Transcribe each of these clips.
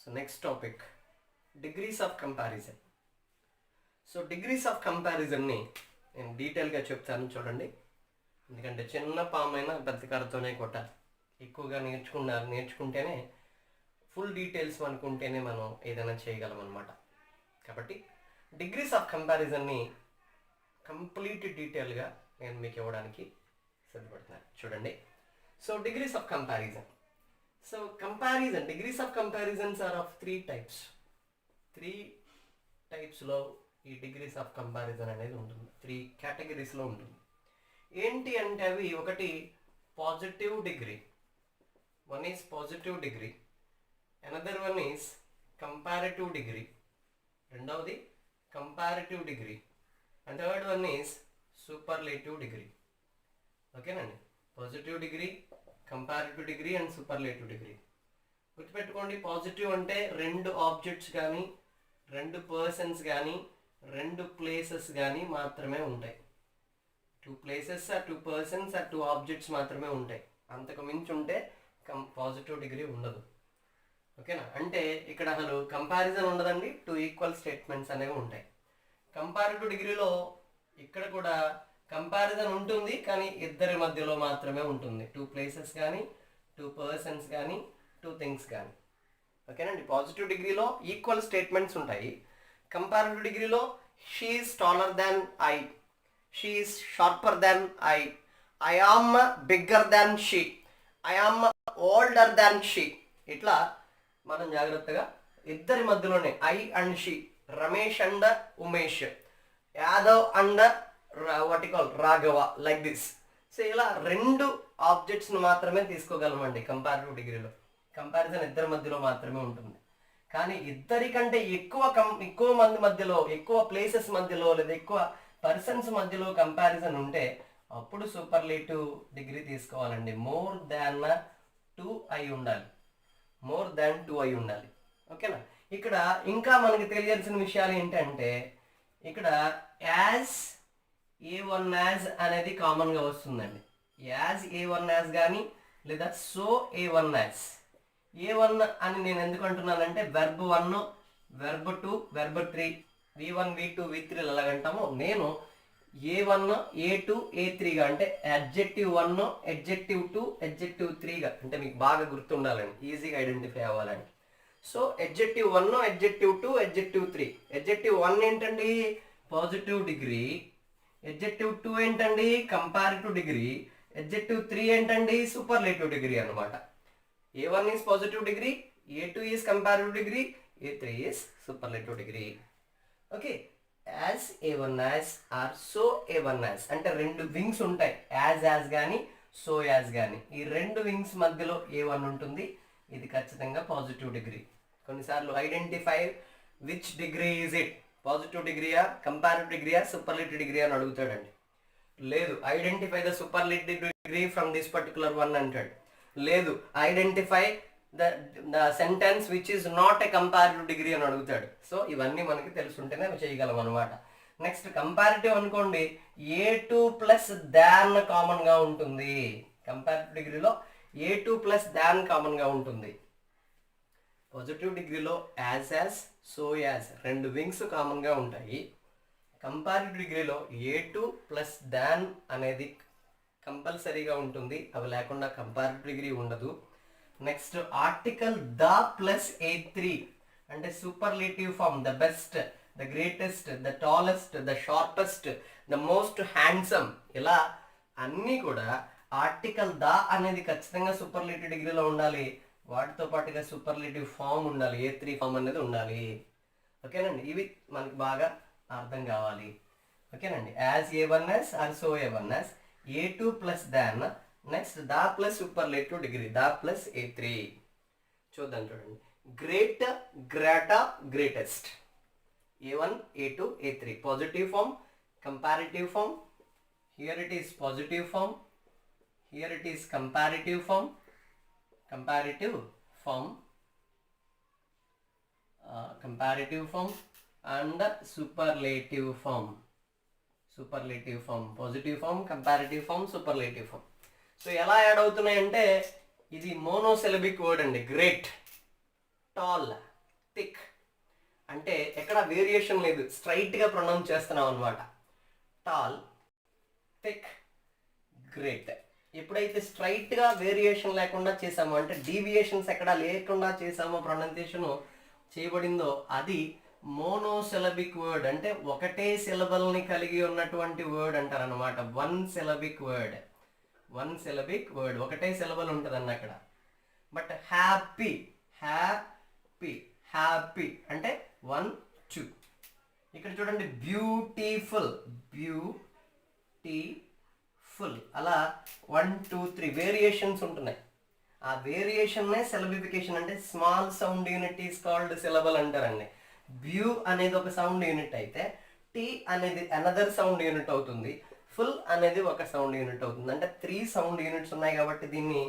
So next topic, degrees of comparison. So degrees of కంపారిజన్ని నేను డీటెయిల్గా చెప్తాను చూడండి. ఎందుకంటే చిన్న పామైనా బతికారతోనే కొట్టాలి. ఎక్కువగా నేర్చుకుంటేనే ఫుల్ డీటెయిల్స్ అనుకుంటేనే మనం ఏదైనా చేయగలం అనమాట. కాబట్టి డిగ్రీస్ ఆఫ్ కంపారిజన్ని కంప్లీట్ డీటెయిల్గా నేను మీకు ఇవ్వడానికి సిద్ధపడుతున్నాను. చూడండి. So degrees of comparison. So comparison, degrees of comparisons are of three టైప్స్లో ఈ డిగ్రీస్ ఆఫ్ కంపారిజన్ అనేది ఉంటుంది. 3 కేటగిరీస్లో ఉంటుంది. ఏంటి అంటే అవి, ఒకటి positive degree, one is positive degree, another one is comparative degree, రెండవది comparative degree, and third one is superlative degree. ఓకేనండి. Positive degree, comparative degree and superlative degree. గుర్తుపెట్టుకోండి, పాజిటివ్ అంటే 2 ఆబ్జెక్ట్స్ కానీ 2 పర్సన్స్ కానీ 2 ప్లేసెస్ కానీ మాత్రమే ఉంటాయి. 2 places or 2 persons or 2 objects మాత్రమే ఉంటాయి. అంతకు మించి ఉంటే పాజిటివ్ డిగ్రీ ఉండదు. ఓకేనా. అంటే ఇక్కడ అసలు కంపారిజన్ ఉండదండి, 2 ఈక్వల్ స్టేట్మెంట్స్ అనేవి ఉంటాయి. కంపారిటివ్ డిగ్రీలో ఇక్కడ కూడా కంపారిజన్ ఉంటుంది, కానీ ఇద్దరి మధ్యలో మాత్రమే ఉంటుంది. 2 ప్లేసెస్ కానీ 2 పర్సన్స్ కానీ 2 థింగ్స్ కానీ. ఓకేనండి. పాజిటివ్ డిగ్రీలో ఈక్వల్ స్టేట్మెంట్స్ ఉంటాయి. కంపారిటివ్ డిగ్రీలో she is taller than I, she is sharper than I am bigger than she, I am older than she. ఇట్లా మనం జాగ్రత్తగా ఇద్దరి మధ్యలోనే I and she, Ramesh and Umesh, Yadav and Raghava, like this. So ఇలా 2 ఆబ్జెక్ట్స్ని మాత్రమే తీసుకోగలమండి కంపారిటివ్ డిగ్రీలో. కంపారిజన్ ఇద్దరి మధ్యలో మాత్రమే ఉంటుంది. కానీ ఇద్దరికంటే ఎక్కువ మంది మధ్యలో, ఎక్కువ ప్లేసెస్ మధ్యలో లేదా ఎక్కువ పర్సన్స్ మధ్యలో కంపారిజన్ ఉంటే అప్పుడు సూపర్లేటివ్ డిగ్రీ తీసుకోవాలండి. మోర్ దాన్ 2 అయి ఉండాలి. మోర్ దాన్ 2 అయి ఉండాలి. ఓకేనా. ఇక్కడ ఇంకా మనకి తెలియాల్సిన విషయాలు ఏంటంటే, ఇక్కడ యాజ్ A1 యాజ్ అనేది కామన్గా వస్తుందండి. యాజ్ A1 యాజ్ కానీ లేదా సో A1 యాజ్. A1 అని నేను ఎందుకు అంటున్నానంటే, verb 1, verb 2, verb 3, V1, V2, V3 ఎలాగంటామో, నేను A1, A2, A3గా అంటే అడ్జెక్టివ్ 1, అడ్జెక్టివ్ 2, అడ్జెక్టివ్ 3గా, అంటే మీకు బాగా గుర్తుండాలని, ఈజీగా ఐడెంటిఫై అవ్వాలని. So adjective 1, adjective 2, adjective 3. Adjective 1 ఏంటండి? Positive degree. అడ్జెక్టివ్ 2 ఏంటండి? Comparative degree. అడ్జెక్టివ్ 3 ఏంటండి? సూపర్లేటివ్ డిగ్రీ అనమాట. A1 is positive degree, A2 is comparative degree, A3 is superlative degree. Okay, as A1 as or so A1 as అంటే 2 wings ఉంటాయి. As కానీ so as కానీ. ఈ 2 wings మధ్యలో A1 ఉంటుంది. ఇది ఖచ్చితంగా పాజిటివ్ డిగ్రీ. కొన్నిసార్లు identify which degree is it, positive డిగ్రీయా, కంపారిటివ్ డిగ్రీయా, సూపర్లేటివ్ డిగ్రీ అని అడుగుతాడండి. లేదు, identify the superlative degree from this particular one అంటాడు. లేదు, identify the sentence which is not a comparative degree అని అడుగుతాడు. సో ఇవన్నీ మనకి తెలుసుంటేనే అవి చేయగలం అనమాట. నెక్స్ట్ కంపారిటివ్ అనుకోండి, A2 ప్లస్ దాన్ కామన్గా ఉంటుంది. కంపారిటివ్ డిగ్రీలో A2 ప్లస్ దాన్ కామన్గా ఉంటుంది. పాజిటివ్ డిగ్రీలో యాజ్, సో యాజ్ 2 వింగ్స్ కామన్గా ఉంటాయి. కంపారిటివ్ డిగ్రీలో A2 ప్లస్ దాన్ అనేది కంపల్సరీగా ఉంటుంది. అవి లేకుండా కంపారిటివ్ డిగ్రీ ఉండదు. Next article the plus A3 అంటే superlative form, the best, the greatest, the tallest, the sharpest, the most handsome, ఇలా అన్నీ కూడా ఆర్టికల్ ద అనేది ఖచ్చితంగా సూపర్లేటివ్ డిగ్రీలో ఉండాలి. వాటితో పాటుగా సూపర్లేటివ్ ఫామ్ ఉండాలి, A3 ఫామ్ అనేది ఉండాలి. ఓకేనండి. ఇవి మనకి బాగా అర్థం కావాలి. ఓకేనండి. As A1 as or so A1 as, A2 plus than, next the plus superlative degree, the plus A3. చూద్దాం చూడండి. Great, greater, greatest. A1, A2, A3. Positive form, comparative form. Here it is positive form, here it is comparative form, comparative form, comparative form and superlative form. Superlative form, positive form, comparative form, superlative form. So ఎలా add అవుతున్నాయంటే, ఇది monosyllabic word అండి. Great, tall, thick అంటే ఎక్కడ variation లేదు, స్ట్రైట్గా pronounce చేస్తున్నాం అనమాట. Tall, thick, great. ఎప్పుడైతే స్ట్రైట్గా వేరియేషన్ లేకుండా చేసామో, అంటే డీవియేషన్స్ ఎక్కడ లేకుండా చేసామో, ప్రొనౌన్సియేషన్ చేయబడిందో అది మోనోసిలబిక్ వర్డ్, అంటే ఒకటే సిలబల్ని కలిగి ఉన్నటువంటి వర్డ్ అంటారనమాట. వన్ సిలబిక్ వర్డ్, ఒకటే సిలబల్ ఉంటుందండి అక్కడ. బట్ హ్యాపీ, హ్యాపీ, హ్యాపీ అంటే 1 2. ఇక్కడ చూడండి బ్యూటిఫుల్, బ్యూటిఫుల్, అలా 1 2 3 వేరియేషన్స్ ఉంటున్నాయి. ఆ వేరియేషన్నే సిలబిఫికేషన్ అంటే small sound unit is called syllable అంటారండి. బ్యూ అనేది ఒక సౌండ్ యూనిట్ అయితే టీ అనేది అనదర్ సౌండ్ యూనిట్ అవుతుంది, ఫుల్ అనేది ఒక సౌండ్ యూనిట్ అవుతుంది. అంటే 3 సౌండ్ యూనిట్స్ ఉన్నాయి కాబట్టి దీన్ని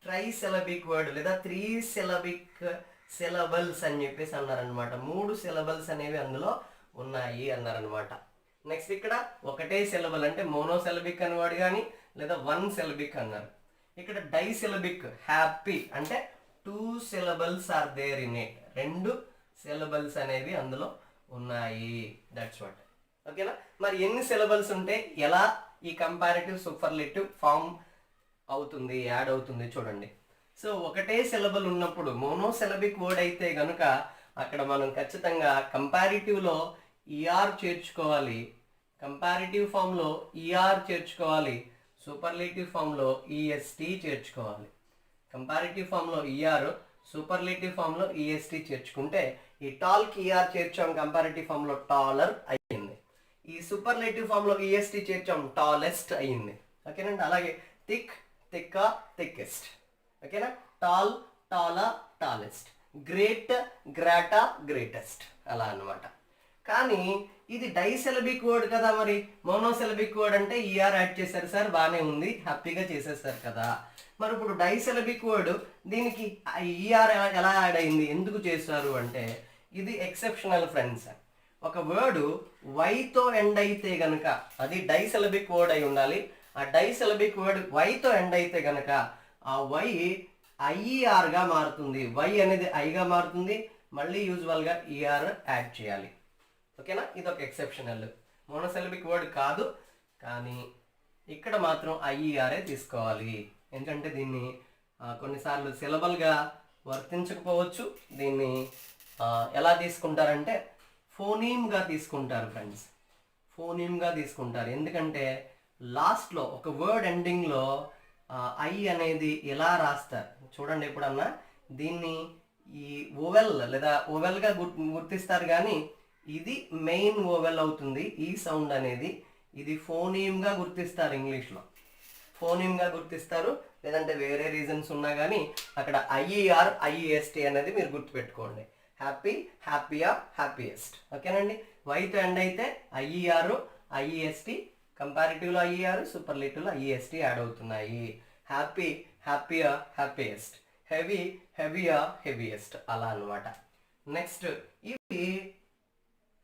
ట్రై సిలబిక్ వర్డ్ లేదా 3 సిలబిక్ సిలబల్స్ అని చెప్పేసి అన్నారనమాట. 3 సిలబల్స్ అనేవి అందులో ఉన్నాయి అన్నారనమాట. నెక్స్ట్ ఇక్కడ ఒకటే సిలబల్ అంటే మోనోసిలబిక్ అనేవాడు కానీ లేదా 1 సిలబిక్ అన్నారు. ఇక్కడ డైసిలబిక్ హ్యాపీ అంటే 2 syllables are there in it, 2 syllables అనేవి అందులో ఉన్నాయి. That's what. ఓకేనా? మరి ఎన్ని సిలబల్స్ ఉంటే ఎలా ఈ కంపారిటివ్ సూపర్లేటివ్ ఫామ్ అవుతుంది, యాడ్ అవుతుంది చూడండి. సో ఒకటే సిలబల్ ఉన్నప్పుడు మోనోసిలబిక్ వర్డ్ అయితే గనుక అక్కడ మనం ఖచ్చితంగా కంపారిటివ్లో ఈఆర్ చేర్చుకోవాలి, కంపారిటివ్ ఫామ్లో ఈఆర్ చేర్చుకోవాలి, సూపర్లేటివ్ ఫామ్లో ఈఎస్టీ చేర్చుకోవాలి. కంపారిటివ్ ఫామ్లో ఈఆర్, సూపర్లేటివ్ ఫామ్లో ఈఎస్టీ చేర్చుకుంటే ఈ టాల్కి ఈఆర్ చేర్చాం, కంపారిటివ్ ఫామ్లో టాలర్ అయ్యింది. ఈ సూపర్లేటివ్ ఫామ్లో ఈఎస్టీ చేర్చాం, టాలెస్ట్ అయ్యింది. ఓకేనండి? అలాగే థిక్, థిక్కా, థిక్కెస్ట్. ఓకేనా? Tall, taller, tallest. Great, greater, greatest, అలా అన్నమాట. కానీ ఇది డైసిలబిక్ వర్డ్ కదా, మరి మోనోసిలబిక్ వర్డ్ అంటే ఈఆర్ యాడ్ చేశారు సార్, బాగానే ఉంది, హ్యాపీగా చేసేసారు కదా. మరి ఇప్పుడు డైసిలబిక్ వర్డ్ దీనికి ఈఆర్ ఎలా యాడ్ అయింది, ఎందుకు చేశారు అంటే ఇది ఎక్సెప్షనల్ ఫ్రెండ్స్. ఒక వర్డ్ వైతో ఎండ్ అయితే గనక అది డైసిలబిక్ వర్డ్ అయి ఉండాలి. ఆ డైసిలబిక్ వర్డ్ వైతో ఎండ్ అయితే గనక ఆ వై ఐఈఆర్గా మారుతుంది, వై అనేది ఐగా మారుతుంది, మళ్ళీ యూజువల్గా ఈఆర్ యాడ్ చేయాలి. ఓకేనా? ఇది ఒక ఎక్సెప్షనల్ మోనోసిలబిక్ వర్డ్ కాదు, కానీ ఇక్కడ మాత్రం ఐఈఆర్ఏ తీసుకోవాలి. ఎందుకంటే దీన్ని కొన్నిసార్లు సిలబల్గా వర్తించకపోవచ్చు. దీన్ని ఎలా తీసుకుంటారంటే ఫోనీమ్గా తీసుకుంటారు ఫ్రెండ్స్, ఫోనీమ్గా తీసుకుంటారు. ఎందుకంటే లాస్ట్లో ఒక వర్డ్ ఎండింగ్లో ఐ అనేది ఎలా రాస్తారు చూడండి. ఎప్పుడన్నా దీన్ని ఈ ఓవెల్ లేదా ఓవెల్గా గుర్తిస్తారు, కానీ ఇది మెయిన్ ఓవెల్ అవుతుంది ఈ సౌండ్ అనేది. ఇది ఫోనీమ్గా గుర్తిస్తారు, ఇంగ్లీష్లో ఫోనీమ్గా గుర్తిస్తారు. లేదంటే వేరే రీజన్స్ ఉన్నా కానీ అక్కడ ఐఈఆర్, ఐఈఎస్టీ అనేది మీరు గుర్తుపెట్టుకోండి. Happy, happier, happiest. ఓకేనండి? వైతో ఎండ్ అయితే ఐఈఆర్, ఐఈఎస్టీ, కంపారిటివ్లో ఐఈఆర్, సూపర్లేటివ్లో ఐఈఎస్టీ యాడ్ అవుతున్నాయి. Happy, happier, happiest. Heavy, heavier, heaviest, అలా అనమాట. నెక్స్ట్ ఇవి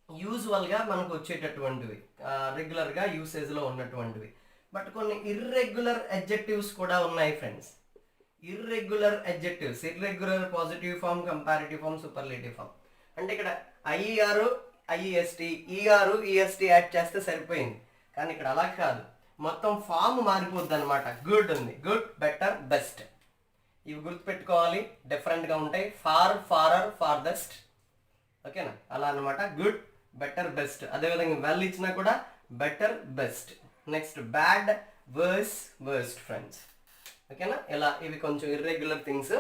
యూజువల్గా మనకు వచ్చేటటువంటివి, రెగ్యులర్గా యూసేజ్లో ఉన్నటువంటివి. బట్ కొన్ని ఇర్రెగ్యులర్ అడ్జెక్టివ్స్ కూడా ఉన్నాయి friends. Irregular adjectives, irregular positive form, comparative form, superlative form. అంటే ఇక్కడ IER, IEST, ER, EST add చేస్తే సరిపోయింది. కానీ ఇక్కడ అలా కాదు, మొత్తం ఫామ్ మారిపోద్ది అనమాట. గుడ్ ఉంది, గుడ్, బెటర్, బెస్ట్, ఇవి గుర్తుపెట్టుకోవాలి. డిఫరెంట్గా ఉంటాయి. Far, farther, farthest. ఓకేనా? అలా అనమాట. Good, better, best. అదేవిధంగా వెల్ ఇచ్చినా కూడా better, best. Next bad, worse, worst friends. ఓకేనా? ఇలా ఇవి కొంచెం ఇర్రెగ్యులర్ థింగ్స్.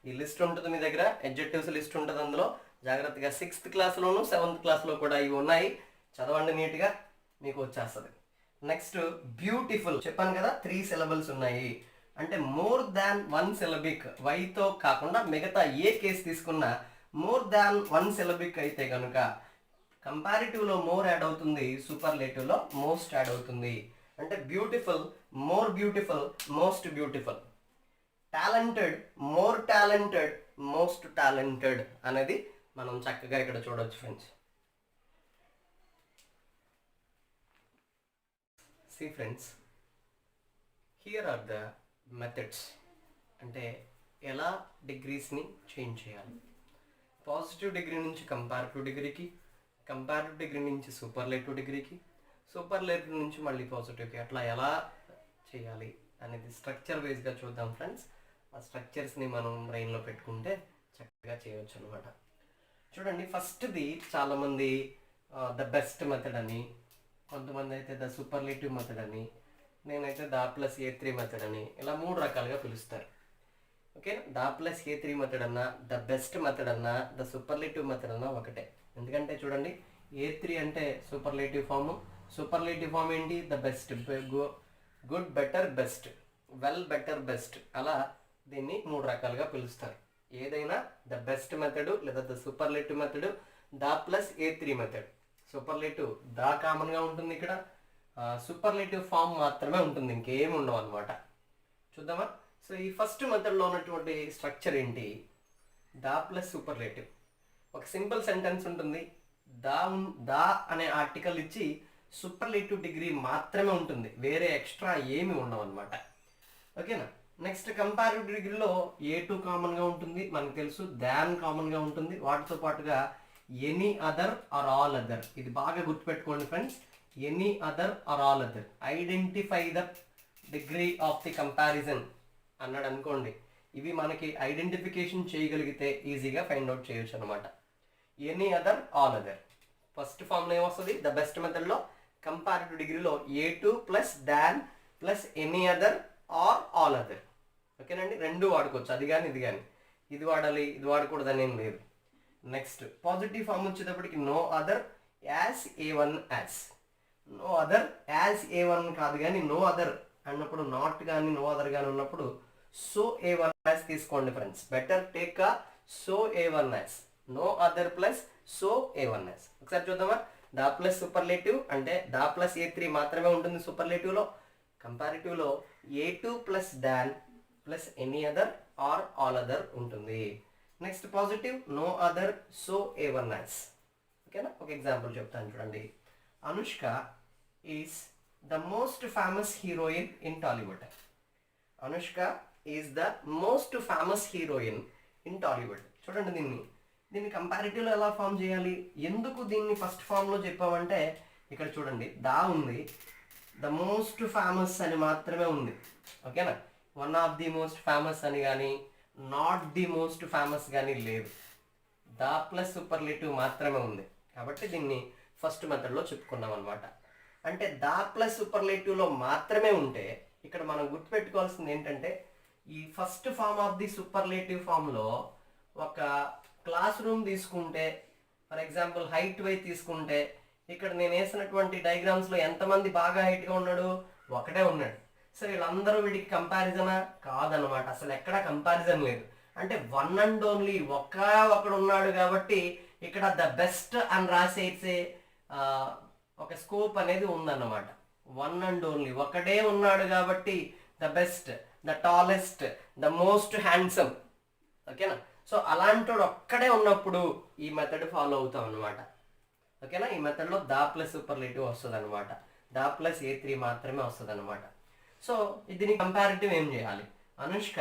ఈ లిస్ట్ ఉంటుంది మీ దగ్గర, అడ్జెక్టివ్స్ లిస్ట్ ఉంటుంది అందులో. జాగ్రత్తగా 6th క్లాస్లోను 7th క్లాస్లో కూడా ఇవి ఉన్నాయి, చదవండి నీట్గా, మీకు వచ్చేస్తుంది. నెక్స్ట్ బ్యూటిఫుల్ చెప్పాను కదా, 3 సిలబల్స్ ఉన్నాయి. అంటే మోర్ దాన్ 1 సిలబిక్, వైతో కాకుండా మిగతా ఏ కేసు తీసుకున్నా మోర్ దాన్ 1 సిలబిక్ అయితే కనుక కంపారిటివ్లో మోర్ యాడ్ అవుతుంది, సూపర్లేటివ్లో మోస్ట్ యాడ్ అవుతుంది. అంటే beautiful, more beautiful, most beautiful. Talented, more talented, most talented అనేది మనం చక్కగా ఇక్కడ చూడొచ్చు friends. See friends, here are the methods. అంటే ఎలా డిగ్రీస్ని చేంజ్ చేయాలి. పాజిటివ్ డిగ్రీ నుంచి కంపారిటివ్ డిగ్రీకి, కంపారిటివ్ డిగ్రీ నుంచి సూపర్లేటివ్ డిగ్రీకి, సూపర్లేటివ్ నుంచి మళ్ళీ పాజిటివ్కి అట్లా ఎలా చేయాలి అనేది స్ట్రక్చర్ వైజ్గా చూద్దాం ఫ్రెండ్స్. ఆ స్ట్రక్చర్స్ని మనం బ్రెయిన్లో పెట్టుకుంటే చక్కగా చేయవచ్చు అనమాట. చూడండి, ఫస్ట్ది చాలామంది ద బెస్ట్ మెథడ్ అని, కొంతమంది అయితే ద సూపర్లేటివ్ మెథడ్ అని, నేనైతే ద ప్లస్ A3 మెథడ్ అని, ఇలా 3 రకాలుగా పిలుస్తారు. Okay, the plus A3 method అన్నా, ద బెస్ట్ మెథడ్ అన్నా, ద సూపర్లేటివ్ మెథడ్ అన్నా ఒకటే. ఎందుకంటే చూడండి, A3 అంటే సూపర్లేటివ్ ఫామ్, సూపర్లేటివ్ ఫామ్ ఏంటి, the best, good, better, best, well, better, best, అలా దీన్ని 3 రకాలుగా పిలుస్తారు. ఏదైనా ద బెస్ట్ మెథడ్ లేదా the superlative method, the plus A3 method. Superlative the కామన్గా ఉంటుంది ఇక్కడ, సూపర్లేటివ్ ఫామ్ మాత్రమే ఉంటుంది, ఇంకేమి ఉండవు అనమాట. చూద్దామా? సో ఈ ఫస్ట్ మెథడ్లో ఉన్నటువంటి స్ట్రక్చర్ ఏంటి, ద ప్లస్ సూపర్లేటివ్. ఒక సింపుల్ సెంటెన్స్ ఉంటుంది, దా అనే ఆర్టికల్ ఇచ్చి సూపర్లేటివ్ డిగ్రీ మాత్రమే ఉంటుంది, వేరే ఎక్స్ట్రా ఏమి ఉండవు అనమాట. ఓకేనా? నెక్స్ట్ కంపారిటివ్ డిగ్రీలో A2 కామన్గా ఉంటుంది, మనకు తెలుసు, దాన్ కామన్గా ఉంటుంది, వాటితో పాటుగా any other or all other. ఇది బాగా గుర్తుపెట్టుకోండి friends, any other or all other. Identify the degree of the comparison అన్నాడు అనుకోండి, ఇవి మనకి ఐడెంటిఫికేషన్ చేయగలిగితే ఈజీగా ఫైండ్ అవుట్ చేయొచ్చు అనమాట. Any other, all other. First ఫామ్లో ఏమొస్తుంది, ద బెస్ట్ మెథడ్లో కంపారిటివ్ డిగ్రీలో A2 plus than plus any other or all other. ఓకేనండి, రెండు వాడుకోవచ్చు, అది కానీ ఇది కానీ. ఇది వాడాలి ఇది వాడకూడదని ఏం లేదు. నెక్స్ట్ పాజిటివ్ ఫామ్ వచ్చేటప్పటికి no other as A1 as. No other as A1 కాదు కానీ నో అదర్ అన్నప్పుడు, నాట్ కానీ నో అదర్ కానీ ఉన్నప్పుడు సో A1 యాజ్ తీసుకోండి friends. Better take a so A1 as, no other plus so A1 as. ఒకసారి చూద్దామా? దా ప్లస్ సూపర్లేటివ్ అంటే దా ప్లస్ A3 మాత్రమే ఉంటుంది సూపర్లేటివ్లో. కంపారిటివ్లో A2 plus than plus any other or all other ఉంటుంది. Next positive no other so A1 as. ఓకేనా? ఒక ఎగ్జాంపుల్ చెప్తాను చూడండి. Anushka is the most famous heroine in Tollywood. Anushka is the most famous heroine in Tollywood. చూడండి, దీన్ని కంపారిటివ్లో ఎలా form చేయాలి, ఎందుకు దీన్ని ఫస్ట్ ఫామ్లో చెప్పామంటే, ఇక్కడ చూడండి దా ఉంది, ద మోస్ట్ ఫేమస్ అని మాత్రమే ఉంది. ఓకేనా? One of the most famous అని కానీ నాట్ ది మోస్ట్ ఫేమస్ కానీ లేదు, ద ప్లస్ సూపర్లేటివ్ మాత్రమే ఉంది. కాబట్టి దీన్ని ఫస్ట్ మెథడ్లో చెప్పుకున్నాం అనమాట. అంటే ద ప్లస్ సూపర్లేటివ్లో మాత్రమే ఉంటే ఇక్కడ మనం గుర్తుపెట్టుకోవాల్సింది ఏంటంటే, ఈ first form of the superlative ఫామ్లో ఒక క్లాస్ రూమ్ తీసుకుంటే, ఫర్ ఎగ్జాంపుల్ హైట్ వై తీసుకుంటే, ఇక్కడ నేను వేసినటువంటి డయాగ్రామ్స్లో ఎంతమంది బాగా హైట్గా ఉన్నాడు, ఒకటే ఉన్నాడు. సో వీళ్ళందరూ వీడికి కంపారిజనా కాదనమాట, అసలు ఎక్కడ కంపారిజన్ లేదు. అంటే వన్ అండ్ ఓన్లీ ఒకడు ఉన్నాడు కాబట్టి ఇక్కడ ద బెస్ట్ అని రాసేసే ఒక స్కోప్ అనేది ఉందన్నమాట. వన్ అండ్ ఓన్లీ ఒకడే ఉన్నాడు కాబట్టి the best, the tallest, the most handsome. ఓకేనా? సో అలాంటోడు ఒక్కడే ఉన్నప్పుడు ఈ మెథడ్ ఫాలో అవుతాం అనమాట. ఓకేనా? ఈ మెథడ్లో దా ప్లస్ సూపర్లేటివ్ వస్తుంది అనమాట, దా ప్లస్ A3 మాత్రమే వస్తుంది అనమాట. సో దీని కంపారిటివ్ ఏం చేయాలి, Anushka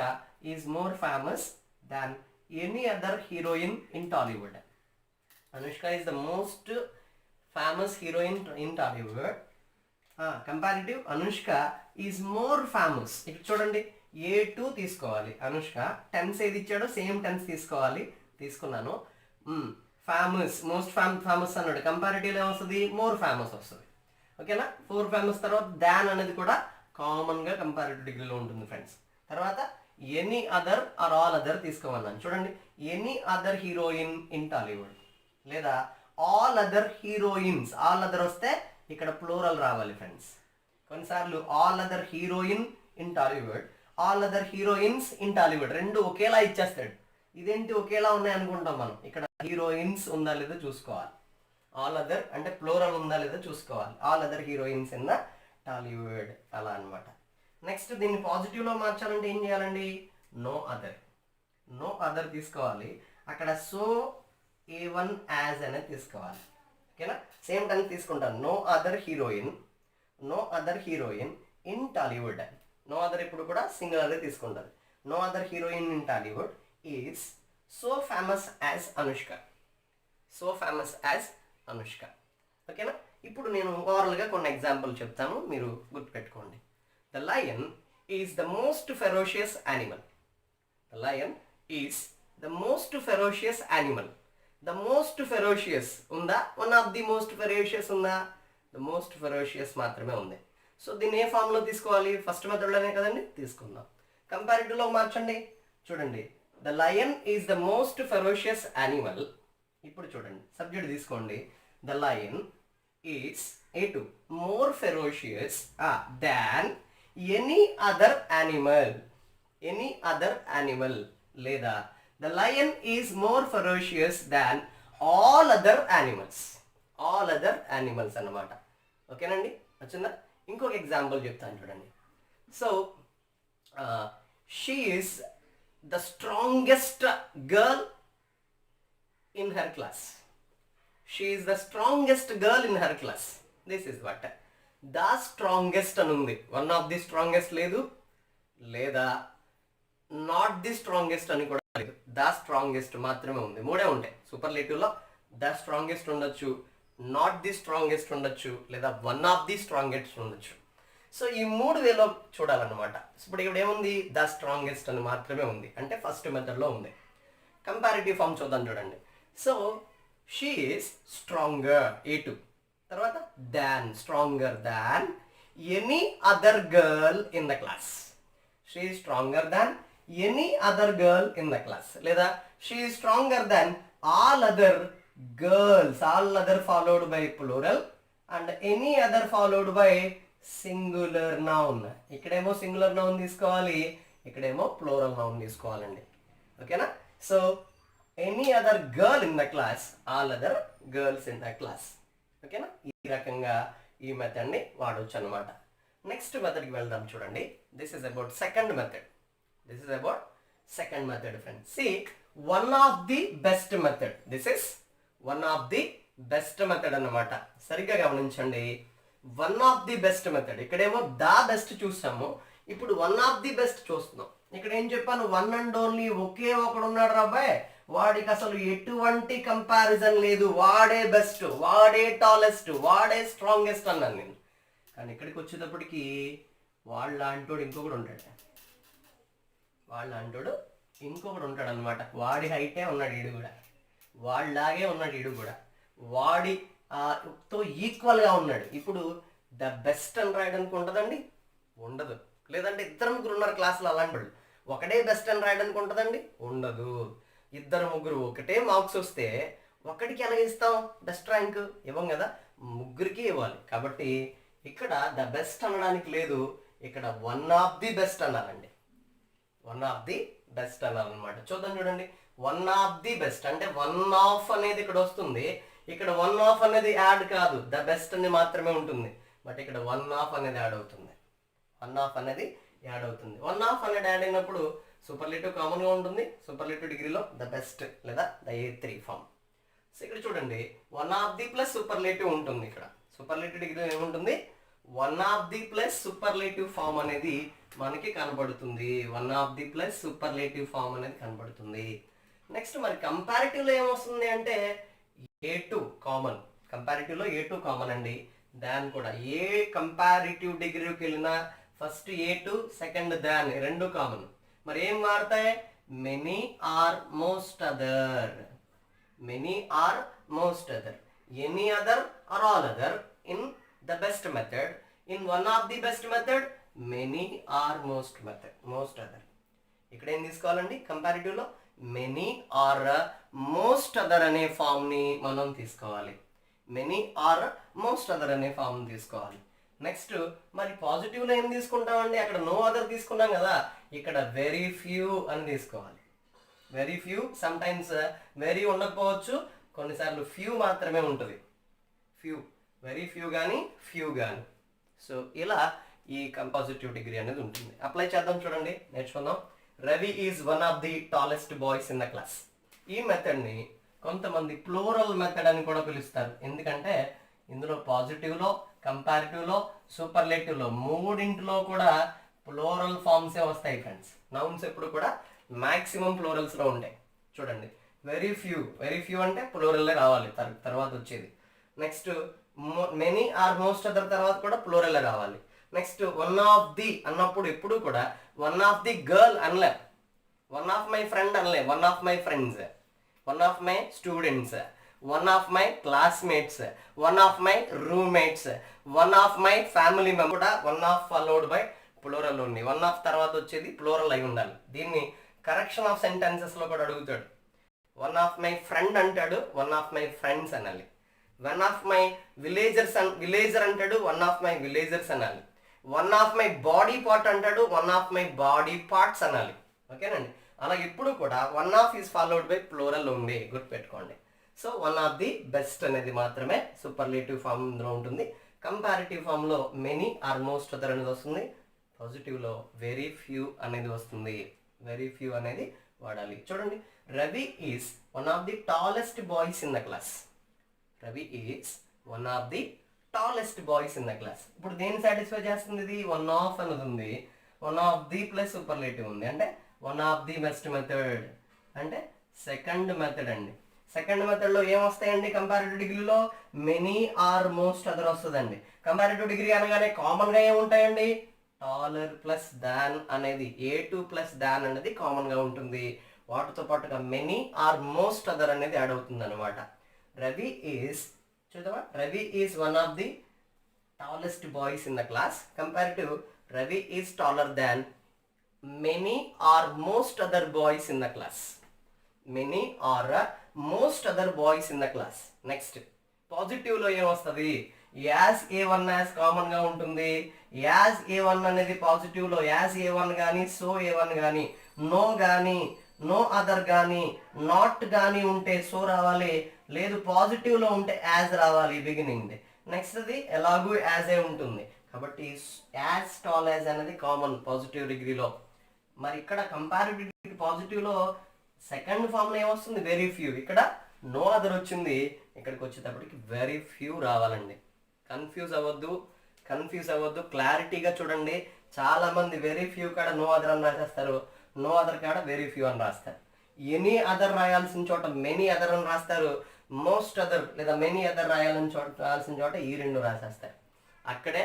is more famous than any other heroine in Tollywood. Anushka is the most famous heroine in Tollywood. Comparative Anushka is more famous. ఇక్కడ చూడండి A2 తీసుకోవాలి, అనుష్క టెన్స్ ఏది ఇచ్చాడో సేమ్ టెన్స్ తీసుకోవాలి, తీసుకున్నాను. ఫేమస్, మోస్ట్ ఫేమస్ అన్నాడు, కంపారిటివ్లో ఏమొస్తుంది, మోర్ ఫేమస్ వస్తుంది. ఓకేనా? 4 ఫేమస్ తర్వాత దాన్ అనేది కూడా కామన్గా కంపారిటివ్ డిగ్రీలో ఉంటుంది ఫ్రెండ్స్. తర్వాత any other or all other తీసుకోమన్నాను. చూడండి, any other heroine in Tollywood లేదా all other heroines. All other వస్తే ఇక్కడ ప్లూరల్ రావాలి ఫ్రెండ్స్. కొన్నిసార్లు all other heroine in Tollywood, all other heroines in Tollywood రెండు ఒకేలా ఇచ్చేస్తాడు. ఇదేంటి ఒకేలా ఉన్నాయి అనుకుంటాం మనం, ఇక్కడ హీరోయిన్స్ ఉందా లేదో చూసుకోవాలి. ఆల్ అదర్ అంటే ప్లూరల్ ఉందా లేదో చూసుకోవాలి. All other heroines in the Tollywood, అలా అనమాట. నెక్స్ట్ దీన్ని పాజిటివ్లో మార్చాలంటే ఏం చేయాలండి, నో అదర్. నో అదర్ తీసుకోవాలి, అక్కడ సో A1 యాజ్ అనేది తీసుకోవాలి. ఓకేనా? సేమ్ టైం తీసుకుంటాను, no other heroine, no other heroine in Tollywood. No other ఇప్పుడు కూడా సింగులర్ తీసుకుంటారు. No other heroine in Tollywood is so famous as Anushka. So famous as Anushka. ఓకేనా? ఇప్పుడు నేను ఓవరాల్గా కొన్ని ఎగ్జాంపుల్ చెప్తాను, మీరు గుర్తుపెట్టుకోండి. The lion is the most ferocious animal. The lion is the most ferocious animal. The most ferocious ఉందా? One of the most ferocious ఉందా? ద మోస్ట్ ఫెరోషియస్ మాత్రమే ఉంది. సో దీన్ని ఏ ఫామ్లో తీసుకోవాలి? ఫస్ట్ మెథడ్లోనే కదండి, తీసుకుందాం. కంపారిటివ్లో మార్చండి. చూడండి, the lion is the most ferocious animal. ఇప్పుడు చూడండి, సబ్జెక్ట్ తీసుకోండి. The lion is A2 more ferocious than any other animal. Any other animal లేదా the lion is more ferocious than all other animals. All other animals అన్నమాట. ఓకేనండి, వచ్చిందా? ఇంకొక example చెప్తాను చూడండి. So she is the strongest girl in her class. She is the strongest girl in her class. This is what the strongest అని ఉంది. One of the strongest లేదు, లేదా నాట్ ది స్ట్రాంగెస్ట్ అని కూడా లేదు. ద స్ట్రాంగెస్ట్ మాత్రమే ఉంది. మూడే ఉంటాయి సూపర్లేటివ్లో. ద స్ట్రాంగెస్ట్ ఉండొచ్చు, నాట్ ది స్ట్రాంగెస్ట్ ఉండొచ్చు, లేదా వన్ ఆఫ్ ది స్ట్రాంగెస్ట్ ఉండొచ్చు. సో ఈ మూడు వేలో చూడాలన్నమాట. ఇప్పుడు ఇక్కడ ఏముంది? ద స్ట్రాంగెస్ట్ అని మాత్రమే ఉంది, అంటే ఫస్ట్ మెథడ్లో ఉంది. కంపారిటివ్ ఫామ్ చూద్దాం చూడండి. So she is stronger A2, తర్వాత than stronger than any other girl in the class. She is stronger than any other girl in the class, లేదా she is stronger than all other girls. All other followed by plural and any other followed by singular noun. ఇక్కడేమో singular noun తీసుకోవాలి, ఇక్కడేమో plural noun తీసుకోవాలండి. ఓకేనా? So any other girl in the class, all other girls in the class. ఓకేనా? ఈ రకంగా ఈ మెథడ్ని వాడవచ్చు అనమాట. నెక్స్ట్ మెథడ్కి వెళ్దాం చూడండి. This is about second method. This is about second method friends. See one of the best method. This is one of the best method అన్నమాట. సరిగ్గా గమనించండి, one of the best method. ఇక్కడేమో ద బెస్ట్ చూసాము, ఇప్పుడు one of the best చూస్తున్నాం. ఇక్కడ ఏం చెప్పాను? వన్ అండ్ ఓన్లీ ఒకే ఒకడు ఉన్నాడు రాబాయ్, వాడికి అసలు ఎటువంటి కంపారిజన్ లేదు, వాడే బెస్ట్, వాడే టాలెస్ట్, వాడే స్ట్రాంగెస్ట్ అన్నాను నేను. కానీ ఇక్కడికి వచ్చేటప్పటికి వాళ్ళ అంటోడు ఇంకొకడు ఉంటాడు, వాళ్ళ అంటోడు ఇంకొకడు ఉంటాడు అనమాట. వాడి హైటే ఉన్నాడు ఈడు కూడా, వాళ్ళలాగే ఉన్నాడు ఈడు కూడా, వాడి తో ఈక్వల్గా ఉన్నాడు. ఇప్పుడు ద బెస్ట్ అని రాయడానికి ఉంటుందండి? ఉండదు. లేదంటే ఇద్దరు ముగ్గురు ఉన్నారు క్లాసులో అలాంటి వాళ్ళు, ఒకటే బెస్ట్ అని రాయడానికి ఉంటుందండి? ఉండదు. ఇద్దరు ముగ్గురు ఒకటే మార్క్స్ వస్తే ఒకటికి ఎలా ఇస్తాం బెస్ట్ ర్యాంక్? ఇవ్వం కదా, ముగ్గురికి ఇవ్వాలి. కాబట్టి ఇక్కడ ద బెస్ట్ అనడానికి లేదు, ఇక్కడ వన్ ఆఫ్ ది బెస్ట్ అనాలండి. వన్ ఆఫ్ ది బెస్ట్ అనాలన్నమాట. చూద్దాం చూడండి, వన్ ఆఫ్ ది బెస్ట్ అంటే వన్ ఆఫ్ అనేది ఇక్కడ వస్తుంది, ఇక్కడ వన్ ఆఫ్ అనేది యాడ్ కాదు, ద బెస్ట్ అని మాత్రమే ఉంటుంది. బట్ ఇక్కడ వన్ ఆఫ్ అనేది యాడ్ అవుతుంది, వన్ ఆఫ్ అనేది యాడ్ అవుతుంది. వన్ ఆఫ్ అనేది యాడ్ అయినప్పుడు సూపర్లేటివ్ కామన్గా ఉంటుంది. సూపర్లేటివ్ డిగ్రీలో ద బెస్ట్ లేదా ద A3 ఫామ్. సో ఇక్కడ చూడండి, one of the plus superlative ఉంటుంది. ఇక్కడ సూపర్లేటివ్ డిగ్రీలో ఏముంటుంది? One of the plus superlative form అనేది మనకి కనబడుతుంది. One of the plus superlative form అనేది కనబడుతుంది. నెక్స్ట్ మరి కంపారిటివ్లో ఏమొస్తుంది అంటే A2 కామన్. కంపారిటివ్లో A2 కామన్ అండి. దాని కూడా ఏ కంపారిటివ్ డిగ్రీకి వెళ్ళినా ఫస్ట్ A2 సెకండ్ దాన్ రెండు కామన్. మరి ఏం వాడతాయి? Many or most other. Many or most other, any other or all other in the best method. In one of the best method many or most method, most other. ఇక్కడ ఏం తీసుకోవాలండి? కంపారిటివ్లో many or most other అనే ఫామ్ని మనం తీసుకోవాలి. Many or most other అనే form తీసుకోవాలి. నెక్స్ట్ మరి పాజిటివ్లో ఏం తీసుకుంటామండి? అక్కడ నో అదర్ తీసుకున్నాం కదా, ఇక్కడ వెరీ ఫ్యూ అని తీసుకోవాలి. Very few, some times very ఉండకపోవచ్చు, కొన్నిసార్లు ఫ్యూ మాత్రమే ఉంటుంది. ఫ్యూ, వెరీ ఫ్యూ కానీ ఫ్యూ కానీ. సో ఇలా ఈ కంపాజిటివ్ డిగ్రీ అనేది ఉంటుంది. అప్లై చేద్దాం చూడండి, నేర్చుకుందాం. Ravi is one of the tallest boys in the class. ఈ మెథడ్ని కొంతమంది ప్లూరల్ మెథడ్ అని కూడా పిలుస్తారు. ఎందుకంటే ఇందులో పాజిటివ్లో, కంపారిటివ్లో, సూపర్లేటివ్లో మూడింటిలో కూడా ప్లూరల్ ఫామ్సే వస్తాయి ఫ్రెండ్స్. నౌన్స్ ఎప్పుడు కూడా మ్యాక్సిమం ప్లూరల్స్లో ఉంటాయి. చూడండి, వెరీ ఫ్యూ అంటే ప్లూరల్లే రావాలి తర్వాత వచ్చేది. Next many or most other తర్వాత కూడా ప్లూరల్లే రావాలి. నెక్స్ట్ వన్ ఆఫ్ ది అన్నప్పుడు ఎప్పుడు కూడా వన్ ఆఫ్ ది గర్ల్ అనలే, వన్ ఆఫ్ మై ఫ్రెండ్ అనలే, one of my friends, one of my students, one of my classmates, one of my roommates, one of my family member కూడా one of followed by plural ఉంది. One of తర్వాత వచ్చేది plural అయి ఉండాలి. దీన్ని correction of సెంటెన్సెస్లో కూడా అడుగుతాడు. వన్ ఆఫ్ మై ఫ్రెండ్ అంటాడు, వన్ ఆఫ్ మై ఫ్రెండ్స్ అనాలి. వన్ ఆఫ్ మై విలేజర్ అంటాడు, వన్ ఆఫ్ మై విలేజర్స్ అనాలి. One of my body part అంటాడు, one of my body parts అనాలి. ఓకేనండి. అలా ఎప్పుడు కూడా one of is followed by plural ఉంది, గుర్తుపెట్టుకోండి. So one of the best అనేది మాత్రమే సూపర్లేటివ్ ఫామ్లో ఉంటుంది. కంపారిటివ్ ఫామ్లో మెనీ ఆర్ మోస్ట్ అదర్ అనేది వస్తుంది. పాజిటివ్లో వెరీ ఫ్యూ అనేది వస్తుంది. వెరీ ఫ్యూ అనేది వాడాలి. చూడండి, Ravi is one of the tallest boys in the class. Ravi is one of the tallest boys in the class. ఇప్పుడు దేన్ని సాటిస్ఫై చేస్తుంది? ఇది వన్ ఆఫ్ అనేది ఉంది, one of the plus superlative ఉంది, అంటే one of the best method అంటే second method అండి. సెకండ్ మెథడ్లో ఏమొస్తాయండి? కంపారిటివ్ డిగ్రీలో మెనీ ఆర్ మోస్ట్ అదర్ వస్తుందండి. కంపారిటివ్ డిగ్రీ అనగానే కామన్గా ఏముంటాయండి? టాలర్ ప్లస్ దాన్ అనేది, A2 ప్లస్ దాన్ అనేది కామన్గా ఉంటుంది. వాటితో పాటుగా మెనీ ఆర్ మోస్ట్ అదర్ అనేది యాడ్ అవుతుంది అనమాట. రవి ఈజ్, చూద్దామా, Ravi is one of the tallest boys in the class. Comparative Ravi is taller than many or most other boys in the class. Many or most other boys in the class. Next పాజిటివ్లో ఏమొస్తుంది? As A1 as కామన్గా ఉంటుంది. As A1 అనేది పాజిటివ్లో as A1 కానీ, so A1 కానీ, no కానీ, no other కానీ, not కానీ ఉంటే సో రావాలి, లేదు పాజిటివ్లో ఉంటే యాజ్ రావాలి బిగినింగ్. నెక్స్ట్ అది ఎలాగూ యాజ్ ఏ ఉంటుంది కాబట్టి యాజ్ టాల్ యాజ్ అనేది కామన్ పాజిటివ్ డిగ్రీలో. మరి ఇక్కడ కంపారిటివ్ డిగ్రీ పాజిటివ్లో సెకండ్ ఫామ్లో ఏమొస్తుంది? Very few. ఇక్కడ నో అదర్ వచ్చింది, ఇక్కడికి వచ్చేటప్పటికి వెరీ ఫ్యూ రావాలండి. కన్ఫ్యూజ్ అవ్వద్దు, క్లారిటీగా చూడండి. చాలా మంది వెరీ ఫ్యూ కాడ నో అదర్ అని రాసేస్తారు, నో అదర్ కాడ వెరీ ఫ్యూ అని రాస్తారు. ఎనీ అదర్ రాయాల్సిన చోట మెనీ అదర్ అని రాస్తారు, మోస్ట్ అదర్ లేదా మెనీ అదర్ రాయాల్సిన చోట ఈ రెండు రాసేస్తారు. అక్కడే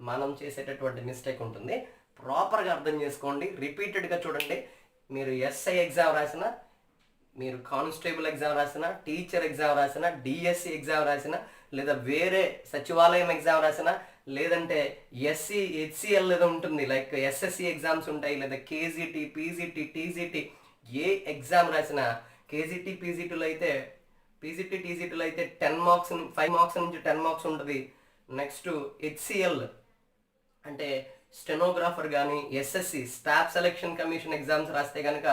మనం చేసేటటువంటి మిస్టేక్ ఉంటుంది. ప్రాపర్గా అర్థం చేసుకోండి, రిపీటెడ్గా చూడండి. మీరు SI ఎగ్జామ్ రాసినా, మీరు కానిస్టేబుల్ ఎగ్జామ్ రాసినా, టీచర్ ఎగ్జామ్ రాసినా, DSC ఎగ్జామ్ రాసినా, లేదా వేరే సచివాలయం ఎగ్జామ్ రాసినా, లేదంటే SC HCL ఏదో ఉంటుంది, లైక్ SSC ఎగ్జామ్స్ ఉంటాయి, లేదా KGT PGT TGT ఏ ఎగ్జామ్ రాసినా, KGT PGTలో అయితే PGT TGTలో అయితే 10 మార్క్స్ 5 మార్క్స్ నుంచి 10 మార్క్స్ ఉంటుంది. నెక్స్ట్ HCL అంటే స్టెనోగ్రాఫర్ కానీ, SSC staff selection commission exams రాస్తే కనుక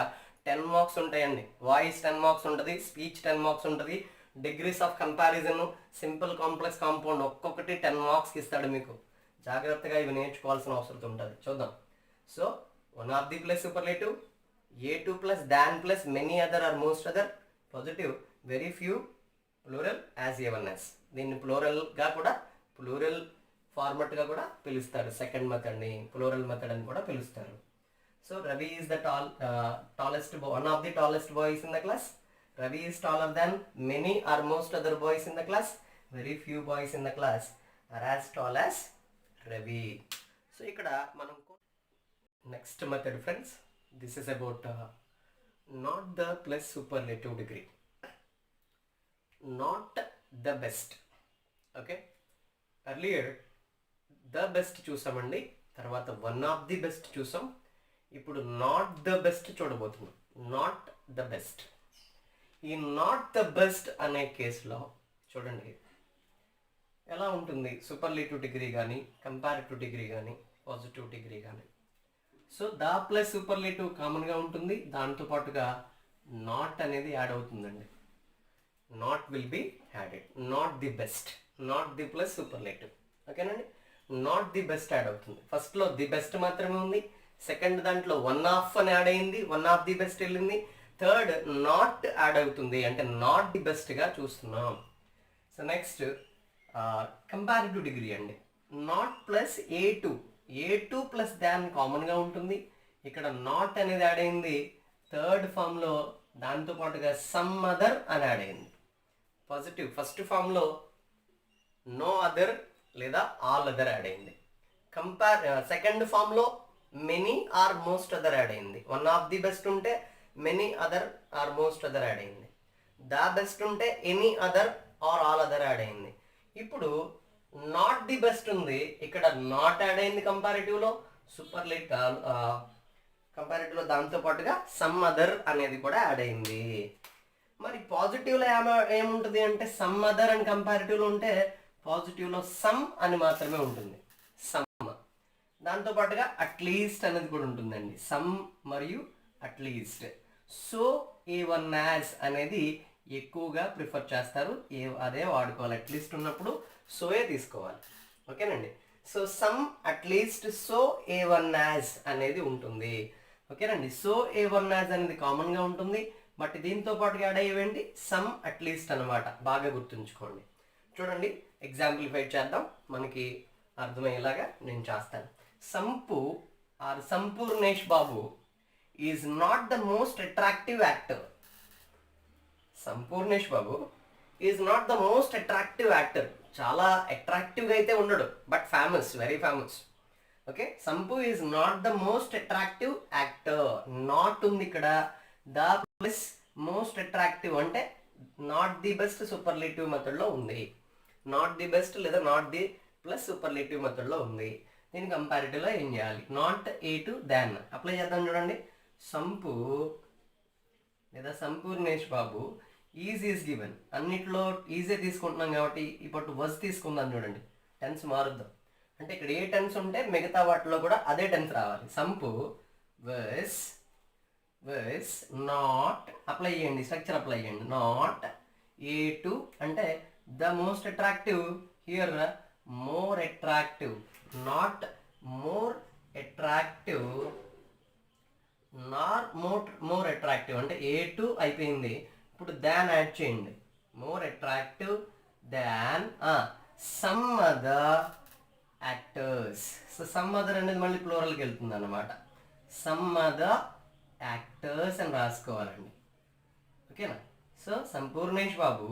10 మార్క్స్ ఉంటాయండి. వాయిస్ 10 మార్క్స్ ఉంటుంది, స్పీచ్ 10 మార్క్స్ ఉంటుంది, degrees of comparison, simple complex compound ఒక్కొక్కటి 10 మార్క్స్కి ఇస్తాడు మీకు. జాగ్రత్తగా ఇవి నేర్చుకోవాల్సిన అవసరం ఉంటుంది. చూద్దాం. So one of the plus superlative, A2 plus than plus many other or most other, positive very few, plural as A1 as. దీన్ని ప్లూరల్గా కూడా, ప్లూరల్ ఫార్మట్గా కూడా పిలుస్తారు. సెకండ్ మెథడ్ని ప్లూరల్ మెథడ్ అని కూడా పిలుస్తారు. So Ravi is the one of the tallest boys in the class. Ravi is taller than many or most other boys in the class. Very few boys in the class are as tall as Ravi. So ఇక్కడ మనం next method friends, this is about not the plus superlative degree. Not the best. Okay, earlier the best చూసామండి, తర్వాత one of the best చూసాం, ఇప్పుడు not the best చూడబోతున్నాం. Not the best. ఈ not the best అనే కేసులో చూడండి ఎలా ఉంటుంది. సూపర్లేటివ్ డిగ్రీ కానీ, కంపారిటివ్ డిగ్రీ కానీ, పాజిటివ్ డిగ్రీ కానీ. సో ద ప్లస్ సూపర్లేటివ్ కామన్గా ఉంటుంది, దాంతోపాటుగా నాట్ అనేది యాడ్ అవుతుందండి. Not will be added. Not the best, not the plus superlative. ఓకేనండి, నాట్ ది బెస్ట్ యాడ్ అవుతుంది. ఫస్ట్లో ది బెస్ట్ మాత్రమే ఉంది, సెకండ్ దాంట్లో వన్ ఆఫ్ అని యాడ్ అయింది, వన్ ఆఫ్ ది బెస్ట్ వెళ్ళింది, థర్డ్ నాట్ యాడ్ అవుతుంది, అంటే నాట్ ది బెస్ట్గా చూస్తున్నాం. సో నెక్స్ట్ కంపారిటివ్ డిగ్రీ అండి. నాట్ ప్లస్ A2 ప్లస్ దాన్ కామన్గా ఉంటుంది, ఇక్కడ నాట్ అనేది యాడ్ అయింది, థర్డ్ ఫామ్లో దాంతో పాటుగా సమ్ అదర్ అని యాడ్ అయింది. పాజిటివ్ ఫస్ట్ ఫామ్లో నో అదర్ లేదా ఆల్ అదర్ యాడ్ అయింది. సెకండ్ ఫామ్లో many or most other add అయింది. వన్ ఆఫ్ ది బెస్ట్ ఉంటే many other or most other add అయింది. ద బెస్ట్ ఉంటే any other or all other add అయింది. ఇప్పుడు నాట్ ది బెస్ట్ ఉంది, ఇక్కడ నాట్ యాడ్ అయింది కంపారిటివ్లో. కంపారిటివ్లో దాంతో పాటుగా సమ్ అదర్ అనేది కూడా యాడ్ అయింది. మరి పాజిటివ్లో ఏముంటుంది అంటే సమ్ అదర్ అని కంపారిటివ్లో ఉంటే పాజిటివ్లో సమ్ అని మాత్రమే ఉంటుంది. సమ్ దాంతో పాటుగా అట్లీస్ట్ అనేది కూడా ఉంటుందండి. సమ్ మరియు అట్లీస్ట్. సో A1 యాజ్ అనేది ఎక్కువగా ప్రిఫర్ చేస్తారు, అదే వాడుకోవాలి. అట్లీస్ట్ ఉన్నప్పుడు సోయే తీసుకోవాలి. ఓకేనండి. So some at least so A1 as అనేది ఉంటుంది. ఓకేనండి. సో A1 యాజ్ అనేది కామన్గా ఉంటుంది, బట్ దీంతో పాటుగా యాడ్ అయ్యేవేంటి సమ్ అట్లీస్ట్ అనమాట. బాగా గుర్తుంచుకోండి. చూడండి ఎగ్జాంపులిఫై చేద్దాం, మనకి అర్థమయ్యేలాగా నేను చేస్తాను. Sampu or Sampoornesh Babu is not the most attractive actor. Sampoornesh Babu is not the most attractive actor. చాలా అట్రాక్టివ్గా అయితే ఉండడు, but famous, very famous. Okay, Sampu is not the most attractive actor. Not ఉంది ఇక్కడ. ద ప్లస్ మోస్ట్ అట్రాక్టివ్ అంటే నాట్ ది బెస్ట్ సూపర్లేటివ్ మెథడ్లో ఉంది. Not the best లేదా నాట్ ది ప్లస్ సూపర్లేటివ్ మెథడ్లో ఉంది. దీని కంపారిటివ్లో ఏం చేయాలి? Not A two than apply చేద్దాం. చూడండి, సంపు లేదా సంపూర్ణేష్ బాబు ఈజ్ గివెన్. అన్నిట్లో ఈజీ తీసుకుంటున్నాం కాబట్టి ఇప్పుడు వజ్ తీసుకుందాం. చూడండి, టెన్స్ మారుద్దాం. అంటే ఇక్కడ ఏ టెన్స్ ఉంటే మిగతా వాటిలో కూడా అదే టెన్స్ రావాలి. సంపు వస్ నాట్ అప్లై చేయండి, స్ట్రక్చర్ అప్లై చేయండి. నాట్ ఏ టు అంటే the most attractive, here more attractive. Not more attractive, not more attractive అంటే ఏ టు అయిపోయింది. ఇప్పుడు దాన్ యాడ్ చేయండి. More attractive than some other actors. So some other అనేది మళ్ళీ ప్లూరల్కి వెళ్తుంది అన్నమాట. సమ్ అదర్ యాక్టర్స్ అని రాసుకోవాలండి. ఓకేనా? So Sampoornesh Babu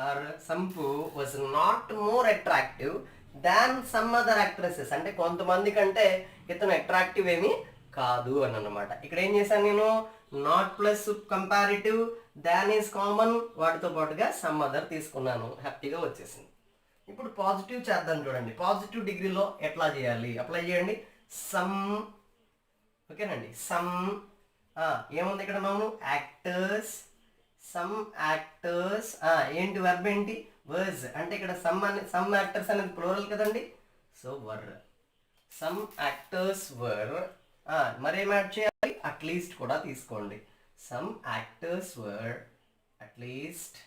or Sampu was not more attractive than some other actresses. అంటే కొంతమంది కంటే ఇతను అట్రాక్టివ్ ఏమీ కాదు అని అన్నమాట. ఇక్కడ ఏం చేశాను నేను? Not plus comparative, than is common, వాటితో పాటుగా సమ్ అదర్ తీసుకున్నాను. హ్యాపీగా వచ్చేసింది. ఇప్పుడు పాజిటివ్ చేద్దాం. చూడండి, పాజిటివ్ డిగ్రీలో ఎట్లా చేయాలి? అప్లై చేయండి. సమ్. ఓకేనండి. సమ్ ఏముంది ఇక్కడ? Noun actors. సమ్ యాక్టర్స్ ఏంటి? వర్బ్ ఏంటి? వర్జ్. అంటే ఇక్కడ సమ్ యాక్టర్స్ అనేది ప్లూరల్ కదండి. So were. Some actors were. మరేం యాడ్ చేయాలి? అట్లీస్ట్ కూడా తీసుకోండి. సమ్ యాక్టర్స్ వర్ అట్లీస్ట్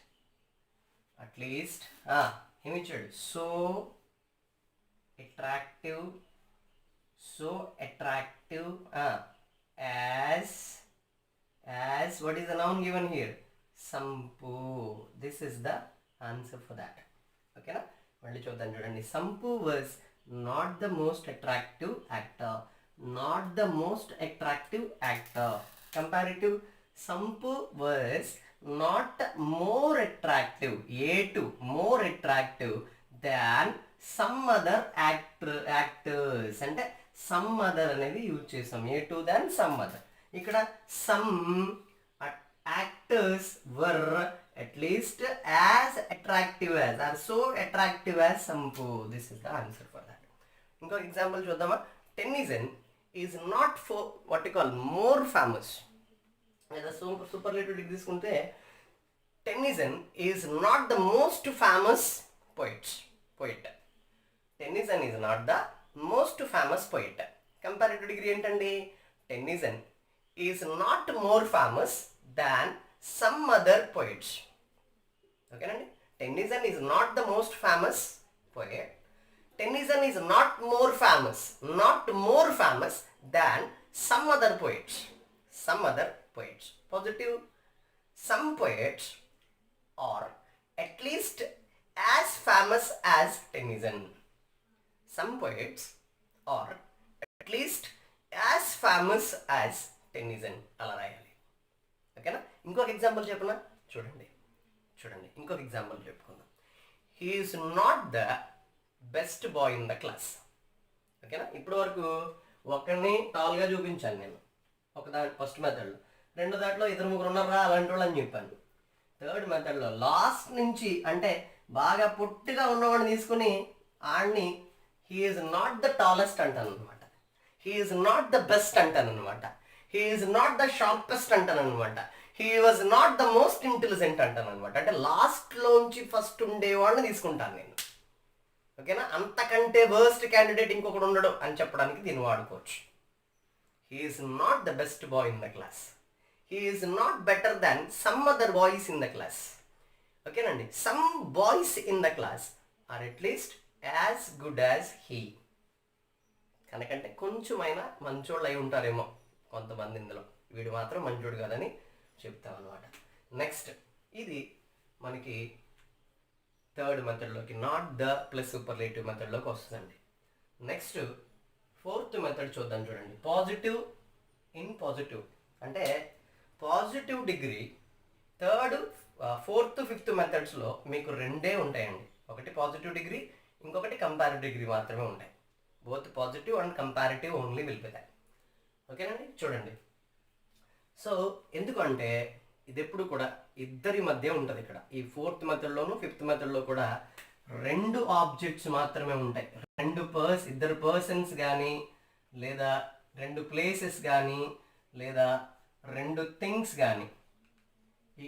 ఏమిచ్చాడు? So attractive as what is the noun given here? Sampu. This is the answer for that. Okay na? మళ్ళీ చూద్దాం. చూడండి, sump was not the most attractive actor. Not the most attractive actor. Comparative, Sampu was not more attractive, A2 more attractive than some other actors. అంటే some other అనేది use చేసాం. A2 than some other. ఇక్కడ some actors were at least as attractive as, or so attractive as Sampu. This is the answer for that. ఇంకో example చూద్దామా? Tennyson is not for what you call more famous. లేదా superlative degree తీసుకుంటే Tennyson is not the most famous poet. Tennyson is not the most famous poet. Comparative degree ఏంటండి? Tennyson is not more famous than some other poets. ఓకేనండి. Tennyson is not the most famous poet. Tennyson is not more famous than some other poets. Positive, some poets are at least as famous as Tennyson. Some poets are at least as famous as Tennyson. అలా రాయాలి. ఓకేనా. ఇంకొక example చెప్పనా, చూడండి ఇంకొక example చెప్పుకుందాం. He is not the best boy in the class. ఓకేనా. ఇప్పటి వరకు ఒకరిని టాల్గా చూపించాను నేను ఫస్ట్ మెథడ్లో. రెండో దాంట్లో 2-3 ఉన్నారా అలాంటి వాళ్ళు అని చెప్పాను. థర్డ్ మెథడ్లో లాస్ట్ నుంచి అంటే బాగా పొట్టిగా ఉన్నవాడిని తీసుకుని ఆడిని he is not the tallest అంటాను అనమాట, he is not the best అంటాను అనమాట, he is not the sharpest అంటాను అనమాట, he was not the most intelligent అంటాను అనమాట. అంటే లాస్ట్లోంచి ఫస్ట్ ఉండేవాడిని తీసుకుంటాను నేను. ఓకేనా. అంతకంటే వర్స్ట్ క్యాండిడేట్ ఇంకొకడు ఉండడు అని చెప్పడానికి దీన్ని వాడుకోవచ్చు. He is not the best boy in the class, he is not better than some other boys in the class. ఓకేనండి. Some boys in the class are at least as good as he. కనుకంటే కొంచెమైనా మంచోళ్ళు అయి ఉంటారేమో కొంతమంది ఇందులో, వీడు మాత్రం మంచోడు కాదని చెప్తాం అనమాట. నెక్స్ట్ ఇది మనకి థర్డ్ మెథడ్లోకి, నాట్ ద ప్లస్ సూపర్లేటివ్ మెథడ్లోకి వస్తుందండి. నెక్స్ట్ ఫోర్త్ మెథడ్ చూద్దాం. చూడండి, పాజిటివ్ ఇన్ పాజిటివ్. అంటే positive degree third, fourth, fifth మెథడ్స్లో మీకు రెండే ఉంటాయండి. ఒకటి పాజిటివ్ డిగ్రీ, ఇంకొకటి కంపారిటివ్ డిగ్రీ మాత్రమే ఉంటాయి. Both positive and comparative only వెళ్ళిపోతాయి. ఓకేనండి. చూడండి, సో ఎందుకంటే ఇది ఎప్పుడు కూడా ఇద్దరి మధ్య ఉంటుంది. ఇక్కడ ఈ ఫోర్త్ మెథడ్లోను ఫిఫ్త్ మెథడ్లో కూడా రెండు ఆబ్జెక్ట్స్ మాత్రమే ఉంటాయి. ఇద్దరు పర్సన్స్ కానీ, లేదా రెండు ప్లేసెస్ కానీ, లేదా రెండు థింగ్స్ కానీ,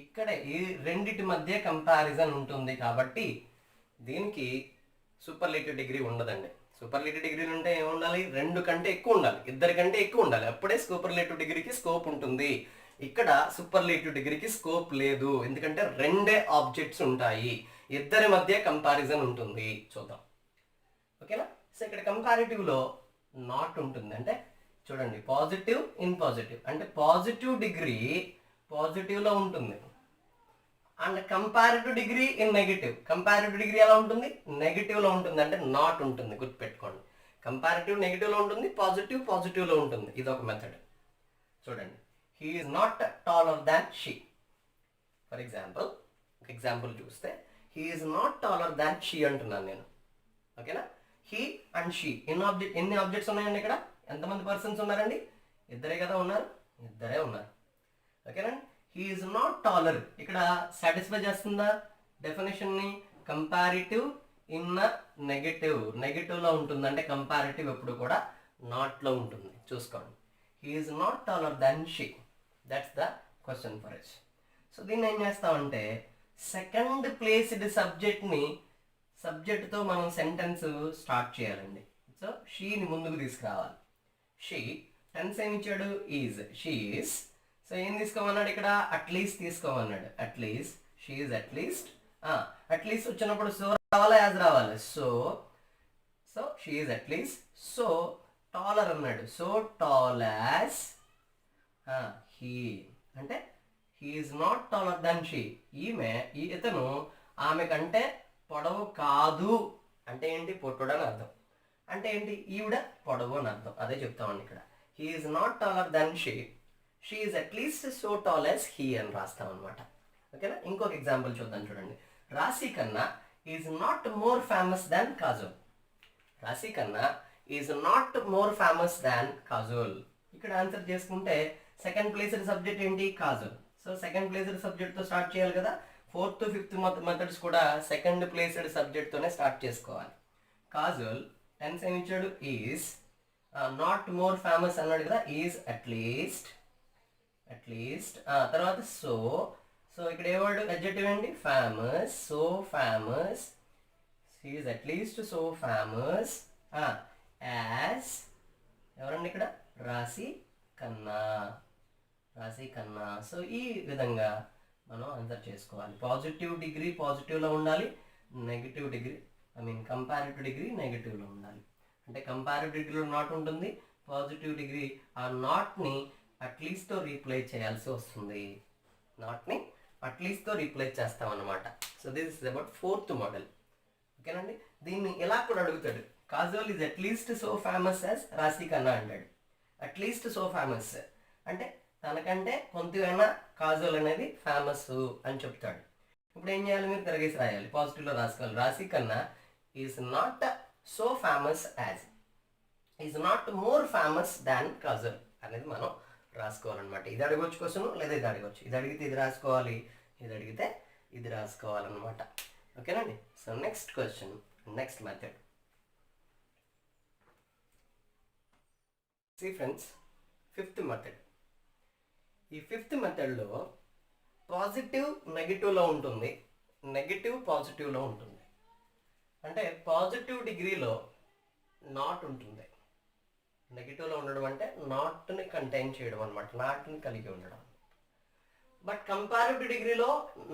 ఇక్కడ ఈ రెండిటి మధ్య కంపారిజన్ ఉంటుంది. కాబట్టి దీనికి సూపర్లేటివ్ డిగ్రీ ఉండదండి. సూపర్లేటివ్ డిగ్రీలు ఉంటే ఏముండాలి, రెండు కంటే ఎక్కువ ఉండాలి, ఇద్దరి కంటే ఎక్కువ ఉండాలి, అప్పుడే సూపర్లేటివ్ డిగ్రీకి స్కోప్ ఉంటుంది. ఇక్కడ సూపర్లేటివ్ డిగ్రీకి స్కోప్ లేదు, ఎందుకంటే రెండే ఆబ్జెక్ట్స్ ఉంటాయి, ఇద్దరి మధ్య కంపారిజన్ ఉంటుంది. చూద్దాం. ఓకేనా. సో ఇక్కడ కంపారిటివ్లో నాట్ ఉంటుంది. అంటే చూడండి, పాజిటివ్ ఇన్ పాజిటివ్ అంటే పాజిటివ్ డిగ్రీ పాజిటివ్లో ఉంటుంది, and comparative degree in negative. Comparative degree ఎలా ఉంటుంది, నెగిటివ్లో ఉంటుంది, అంటే నాట్ ఉంటుంది. గుర్తుపెట్టుకోండి, కంపారిటివ్ నెగిటివ్లో ఉంటుంది, పాజిటివ్ పాజిటివ్లో ఉంటుంది. ఇది ఒక మెథడ్. చూడండి, he is not taller than she. For example, ఒక ఎగ్జాంపుల్ చూస్తే he is not taller than she అంటున్నాను నేను. ఓకేనా. హీ అండ్ షీ ఎన్ని ఆబ్జెక్ట్స్ ఉన్నాయండి ఇక్కడ? ఎంతమంది పర్సన్స్ ఉన్నారండి? ఇద్దరే కదా ఉన్నారు, ఇద్దరే ఉన్నారు. ఓకేనండి. హీ ఈజ్ నాట్ టాలర్ ఇక్కడ సాటిస్ఫై చేస్తుందా డెఫినేషన్ని? కంపారిటివ్ ఇన్ నెగిటివ్లో ఉంటుంది, అంటే కంపారిటివ్ ఎప్పుడు కూడా నాట్లో ఉంటుంది. చూసుకోండి, he is not taller than she. That's the question for us. So దీన్ని ఏం చేస్తామంటే సెకండ్ ప్లేస్డ్ సబ్జెక్ట్తో మనం సెంటెన్స్ స్టార్ట్ చేయాలండి. సో షీని ముందుకు తీసుకురావాలి. షీ టెన్స్ ఏమి ఇచ్చాడు, ఈజ్, షీ ఈజ్. సో ఏం తీసుకోమన్నాడు ఇక్కడ? అట్లీస్ట్ తీసుకోమన్నాడు. At least, she is at least. At least వచ్చినప్పుడు సో రావాలా, యాజ్ రావాలి. So she is at least. So taller అన్నాడు, సో టాల్ యాజ్ హీ. అంటే he is not taller than she. ఇతను ఆమె కంటే పొడవు కాదు. అంటే ఏంటి? పొట్టుడు అని అర్థం. అంటే ఏంటి? ఈవిడ పొడవు అని అర్థం. అదే చెప్తామండి ఇక్కడ. He is not taller than she, she is at least so tall as he అని రాస్తాం అనమాట. ఓకేనా. ఇంకొక ఎగ్జాంపుల్ చూద్దాం. చూడండి, Rashi Khanna is not more famous than Kajol. Rashi Khanna is not more famous than Kajol. ఇక్కడ ఆన్సర్ చేసుకుంటే సెకండ్ ప్లేస్డ్ సబ్జెక్ట్ ఏంటి? Kajol. So second placed సబ్జెక్ట్తో start చేయాలి కదా. ఫోర్త్, ఫిఫ్త్ మెథడ్స్ కూడా సెకండ్ ప్లేస్డ్ సబ్జెక్ట్తోనే స్టార్ట్ చేసుకోవాలి. కాజోల్ టెన్స్ ఏమి ఇచ్చాడు? ఈజ్. నాట్ మోర్ ఫేమస్ అన్నాడు కదా, ఈజ్ అట్లీస్ట్. తర్వాత సో ఇక్కడ ఏ వర్డ్? అడ్జెక్టివ్ అండి, famous. So famous, he is at least so famous as ఎవరండి ఇక్కడ? రాశి ఖన్నా. సో ఈ విధంగా మనం ఆన్సర్ చేసుకోవాలి. పాజిటివ్ డిగ్రీ పాజిటివ్లో ఉండాలి, నెగిటివ్ డిగ్రీ కంపారిటివ్ డిగ్రీ నెగిటివ్లో ఉండాలి. అంటే కంపారిటివ్ డిగ్రీలో నాట్ ఉంటుంది, పాజిటివ్ డిగ్రీ ఆ నాట్ని అట్లీస్ట్తో రీప్లేస్ చేయాల్సి వస్తుంది. నాట్ని అట్లీస్ట్తో రీప్లేస్ చేస్తామన్నమాట. So this is about fourth model. ఓకేనండి. దీన్ని ఇలా కూడా అడుగుతాడు. Kajol is at least so famous as రాశి ఖన్నా అంటాడు. అట్లీస్ట్ సో ఫేమస్ అంటే తనకంటే కొంతైనా కాజల్ అనేది ఫేమస్ అని చెప్తాడు. ఇప్పుడు ఏం చేయాలి, మీరు తిరగేసి రాయాలి, పాజిటివ్లో రాసుకోవాలి. Rashi Khanna is not so famous as, is not more famous than Kajol అనేది మనం రాసుకోవాలన్నమాట. ఇది అడగవచ్చు క్వశ్చన్, లేదా ఇది అడగవచ్చు. ఇది అడిగితే ఇది రాసుకోవాలి, ఇది అడిగితే ఇది రాసుకోవాలన్నమాట. ఓకేనండి. So next question, next method. See friends, fifth method. ఈ ఫిఫ్త్ మెథడ్లో పాజిటివ్ నెగిటివ్లో ఉంటుంది, నెగిటివ్ పాజిటివ్లో ఉంటుంది. అంటే పాజిటివ్ డిగ్రీలో నాట్ ఉంటుంది, నెగిటివ్లో ఉండడం అంటే నాట్ని కంటైన్ చేయడం అనమాట, నాట్ని కలిగి ఉండడం. బట్ కంపారిటివ్ డిగ్రీలో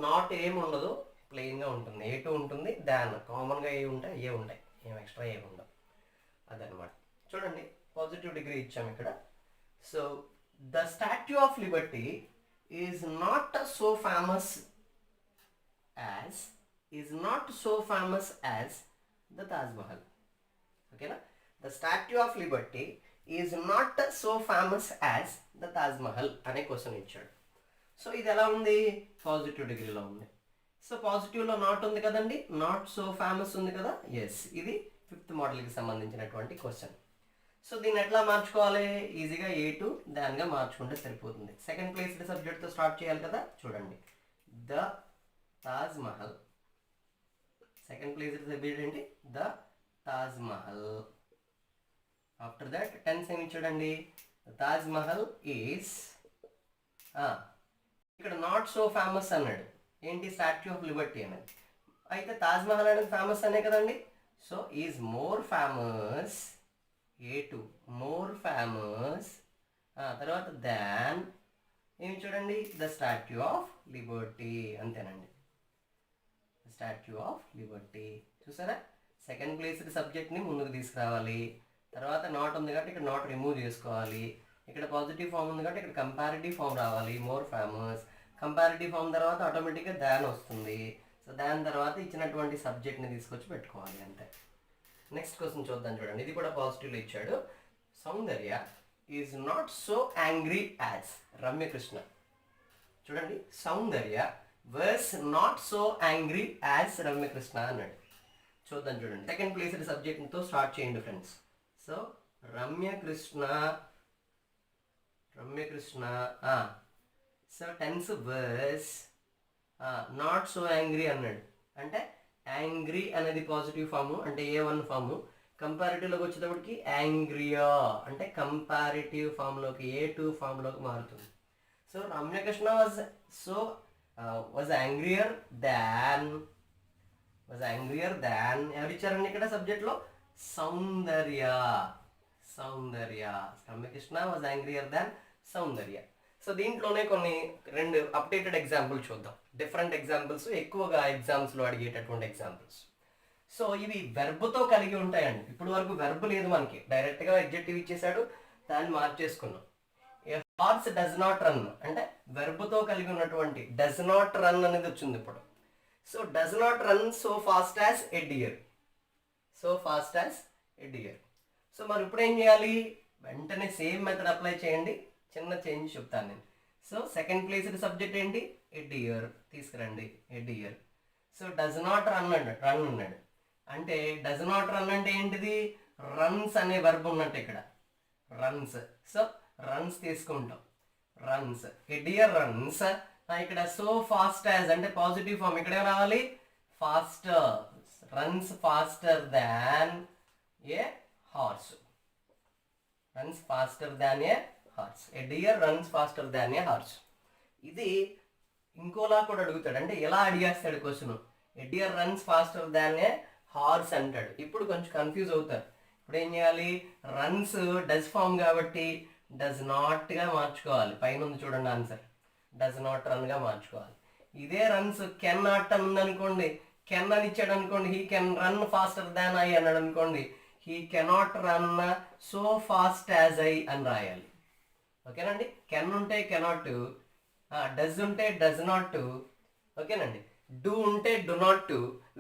నాట్ ఏమి ఉండదు, ప్లెయిన్గా ఉంటుంది. ఏ2 ఉంటుంది, దాన్ కామన్గా ఏ ఉంటాయి, ఏ ఉంటాయి, ఏం ఎక్స్ట్రా ఏమి ఉండవు. అదనమాట. చూడండి, పాజిటివ్ డిగ్రీ ఇచ్చాము ఇక్కడ. So the Statue of Liberty is not so famous as, is not so famous as the Taj Mahal. ఓకేనా. The Statue of Liberty is not so famous as the Taj Mahal అనే క్వశ్చన్ ఇచ్చాడు. సో ఇది ఎలా ఉంది, పాజిటివ్ డిగ్రీలో ఉంది. సో పాజిటివ్లో నాట్ ఉంది కదండి, నాట్ సో ఫేమస్ ఉంది కదా. ఎస్, ఇది ఫిఫ్త్ మోడల్కి సంబంధించినటువంటి క్వశ్చన్. సో దీన్ని ఎట్లా మార్చుకోవాలి, ఈజీగా ఏ2 దానిగా మార్చుకుంటే సరిపోతుంది. సెకండ్ ప్లేస్డ్ సబ్జెక్ట్తో స్టార్ట్ చేయాలి కదా. చూడండి, the Taj Mahal. Second placed subject ఏంటి, the Taj Mahal. After that tense ఏమి ఇచ్చాడండి, తాజ్ మహల్ ఈజ్, ఇక్కడ నాట్ సో ఫేమస్ అన్నాడు. ఏంటి, స్టాచ్యూ ఆఫ్ లిబర్టీ అనేది. అయితే తాజ్ మహల్ అనేది ఫేమస్ అనే కదండి. సో ఈజ్ మోర్ ఫేమస్, ఏ2 మోర్ ఫేమస్, తర్వాత దాన్ ఏమి చూడండి, ద స్టాచ్యూ ఆఫ్ లిబర్టీ. అంతేనండి, స్టాచ్యూ ఆఫ్ లిబర్టీ. చూసారా, సెకండ్ ప్లేస్డ్ సబ్జెక్ట్ని ముందుకు తీసుకురావాలి. తర్వాత నాట్ ఉంది కాబట్టి ఇక్కడ నాట్ రిమూవ్ చేసుకోవాలి. ఇక్కడ పాజిటివ్ ఫామ్ ఉంది కాబట్టి ఇక్కడ కంపారిటివ్ ఫామ్ రావాలి, మోర్ ఫేమస్. కంపారిటివ్ ఫామ్ తర్వాత ఆటోమేటిక్గా దాన్ వస్తుంది. సో దాని తర్వాత ఇచ్చినటువంటి సబ్జెక్ట్ని తీసుకొచ్చి పెట్టుకోవాలి, అంతే. నెక్స్ట్ క్వశ్చన్ చూద్దాం. చూడండి, ఇది కూడా పాజిటివ్లో ఇచ్చాడు. Soundarya is not so angry as Ramya Krishna. చూడండి, Soundarya was not so angry as Ramya Krishna అన్నాడు. చూద్దాం. చూడండి, సెకండ్ ప్లేస్డ్ సబ్జెక్ట్తో స్టార్ట్ చేయండి friends. So Ramya Krishna, so tense was not so angry అన్నాడు. అంటే యాంగ్రీ అనేది పాజిటివ్ ఫాము, అంటే ఏ1 ఫాము. కంపారిటివ్లోకి వచ్చేటప్పటికి యాంగ్రియా అంటే కంపారిటివ్ ఫామ్లోకి, ఏ2 ఫామ్లోకి మారుతుంది. So Ramya Krishna was angrier than, ఎవరు ఇచ్చారండి ఇక్కడ సబ్జెక్ట్లో, Soundarya. Ramya Krishna was angrier than Soundarya. So దీంట్లోనే రెండు అప్డేటెడ్ ఎగ్జాంపుల్ చూద్దాం. డిఫరెంట్ ఎగ్జాంపుల్స్, ఎక్కువగా ఎగ్జామ్స్లో అడిగేటటువంటి ఎగ్జాంపుల్స్. సో ఇవి వెర్బ్తో కలిగి ఉంటాయండి. ఇప్పుడు వరకు వెర్బ్ లేదు మనకి, డైరెక్ట్గా ఎడ్జెక్టివ్ ఇచ్చేసాడు, దాన్ని మార్చేసుకున్నాం. ఏ హార్స్ డస్ నాట్ రన్ అంటే వెర్బ్తో కలిగి ఉన్నటువంటి డస్ నాట్ రన్ అనేది వచ్చింది ఇప్పుడు. So does not run so fast as a deer, so మరి ఇప్పుడు ఏం చేయాలి, వెంటనే సేమ్ మెథడ్ అప్లై చేయండి. చిన్న చేంజ్ చెప్తాను నేను. సో సెకండ్ ప్లేస్డ్ సబ్జెక్ట్ ఏంటి, ఎ డియర్ తీసుకురండి, a deer. So does not run అన్నాడు. అంటే డస్ నాట్ రన్ అంటే ఏంటిది, రన్స్ అనే వర్బ్ ఉన్నట్టు ఇక్కడ, రన్స్. సో రన్స్ తీసుకుంటాం, రన్స్, ఎ డియర్ రన్స్. ఇక్కడ సో ఫాస్ట్ యాజ్ అంటే పాజిటివ్ ఫామ్, ఇక్కడ ఏం రావాలి, faster, runs faster than a horse, runs faster than a horse. A deer runs faster than a horse. ఇది ఇంకోలా కూడా అడుగుతాడు, అంటే ఎలా అడిగేస్తాడు question. A deer runs faster than a horse అంటాడు. ఇప్పుడు కొంచెం కన్ఫ్యూజ్ అవుతారు. ఇప్పుడు ఏం చేయాలి, రన్స్ డస్ ఫామ్ కాబట్టి డస్ నాట్గా మార్చుకోవాలి. పైన ఉంది చూడండి ఆన్సర్, డస్ నాట్ రన్గా మార్చుకోవాలి. ఇదే రన్స్ కెన్ నాట్ అని ఉందనుకోండి, కెన్ అని ఇచ్చాడు అనుకోండి, he can run faster than I అన్నాడు అనుకోండి, he cannot run so fast as I అని రాయాలి. ఓకేనండి. కెన్ ఉంటే కెనాట్, డస్ ఉంటే డస్ నాట్, ఓకేనండి. డూ ఉంటే డు నాట్,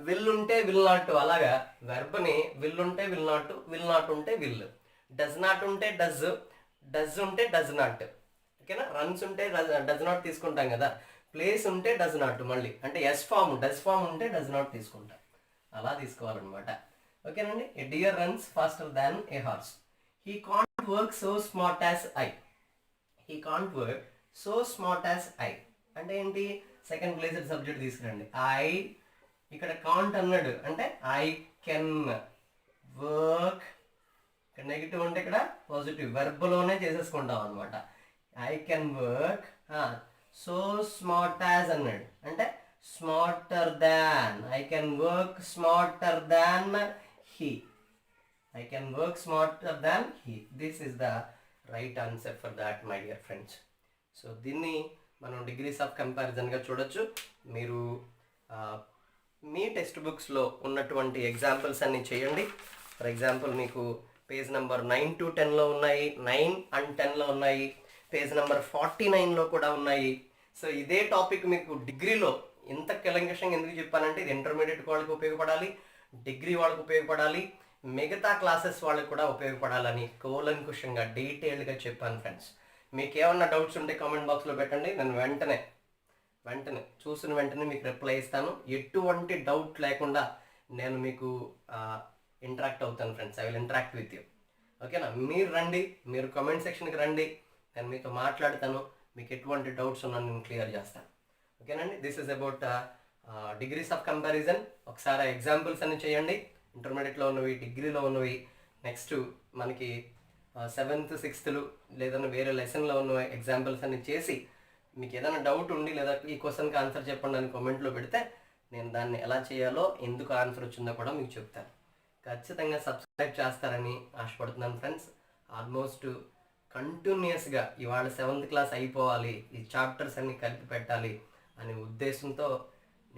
విల్ ఉంటే విల్ నాట్. అలాగా వెర్బ్ని విల్ ఉంటే విల్ నాట్ ఉంటే విల్, డస్ నాట్ ఉంటే డస్, డస్ ఉంటే డస్ నాట్, ఓకేనా. రన్స్ ఉంటే డస్ నాట్ తీసుకుంటాం కదా, ప్లేస్ ఉంటే డస్ నాట్, మళ్ళీ అంటే ఎస్ ఫామ్ డస్ ఫామ్ ఉంటే డస్ నాట్ తీసుకుంటాం, అలా తీసుకోవాలన్నమాట. ఓకేనండి. A deer runs faster than a horse. He can't work so smart as I. He can't work so smart as I అంటే ఏంటి, సెకండ్ ప్లేస్ సబ్జెక్ట్ తీసుకురండి. ఐ ఇక్కడ can't అన్నాడు అంటే ఐ కెన్ వర్క్, ఇక్కడ నెగిటివ్ అంటే ఇక్కడ పాజిటివ్ వెర్బ్లోనే చేసేసుకుంటాం అనమాట. I can work so smart as అన్నాడు అంటే smarter than, I can work smarter than he, I can work smarter than he. This is the right answer for that my dear friends. So దీన్ని మనం degrees of కంపారిజన్గా చూడొచ్చు. మీరు మీ text బుక్స్లో ఉన్నటువంటి examples అన్నీ చేయండి. ఫర్ ఎగ్జాంపుల్ మీకు page number 9 to 10లో ఉన్నాయి, 9 and 10లో ఉన్నాయి, పేజ్ నెంబర్ 49లో కూడా ఉన్నాయి. సో ఇదే టాపిక్ మీకు డిగ్రీలో ఇంత కిలంకషంగా ఎందుకు చెప్పానంటే ఇది ఇంటర్మీడియట్ వాళ్ళకి ఉపయోగపడాలి, డిగ్రీ వాళ్ళకి ఉపయోగపడాలి, మిగతా క్లాసెస్ వాళ్ళకి కూడా ఉపయోగపడాలని కూలంకుషంగా డీటెయిల్డ్గా చెప్పాను ఫ్రెండ్స్. మీకు ఏమన్నా డౌట్స్ ఉంటే కామెంట్ బాక్స్లో పెట్టండి, నేను వెంటనే చూసిన వెంటనే మీకు రిప్లై ఇస్తాను. ఎటువంటి డౌట్ లేకుండా నేను మీకు ఇంటరాక్ట్ అవుతాను friends. I will interact with you. ఓకేనా. మీరు రండి, మీరు కామెంట్ సెక్షన్కి రండి, నేను మీతో మాట్లాడతాను. మీకు ఎటువంటి డౌట్స్ ఉన్నా నేను క్లియర్ చేస్తాను. ఓకేనండి. This is about degrees of comparison. ఒకసారి ఎగ్జాంపుల్స్ అన్ని చేయండి, ఇంటర్మీడియట్లో ఉన్నవి, డిగ్రీలో ఉన్నవి. నెక్స్ట్ మనకి 7th 6th లేదన్నా వేరే లెసన్లో ఉన్న ఎగ్జాంపుల్స్ అన్ని చేసి మీకు ఏదైనా డౌట్ ఉండి లేదా ఈ క్వశ్చన్కి ఆన్సర్ చెప్పండి అని కామెంట్లో పెడితే నేను దాన్ని ఎలా చేయాలో, ఎందుకు ఆన్సర్ వచ్చిందో కూడా మీకు చెప్తాను. ఖచ్చితంగా సబ్స్క్రైబ్ చేస్తారని ఆశపడుతున్నాను ఫ్రెండ్స్. ఆల్మోస్ట్ కంటిన్యూస్గా ఇవాళ 7th క్లాస్ అయిపోవాలి, ఈ చాప్టర్స్ అన్ని కలిపి పెట్టాలి అనే ఉద్దేశంతో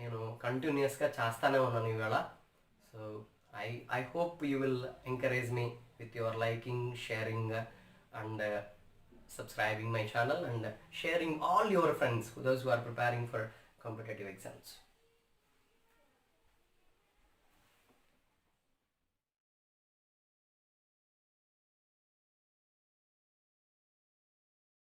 నేను కంటిన్యూస్గా చేస్తానే ఉన్నాను ఇవాళ. So I hope you will encourage me with your liking, sharing and subscribing my channel and sharing all your friends, those who are preparing for competitive exams.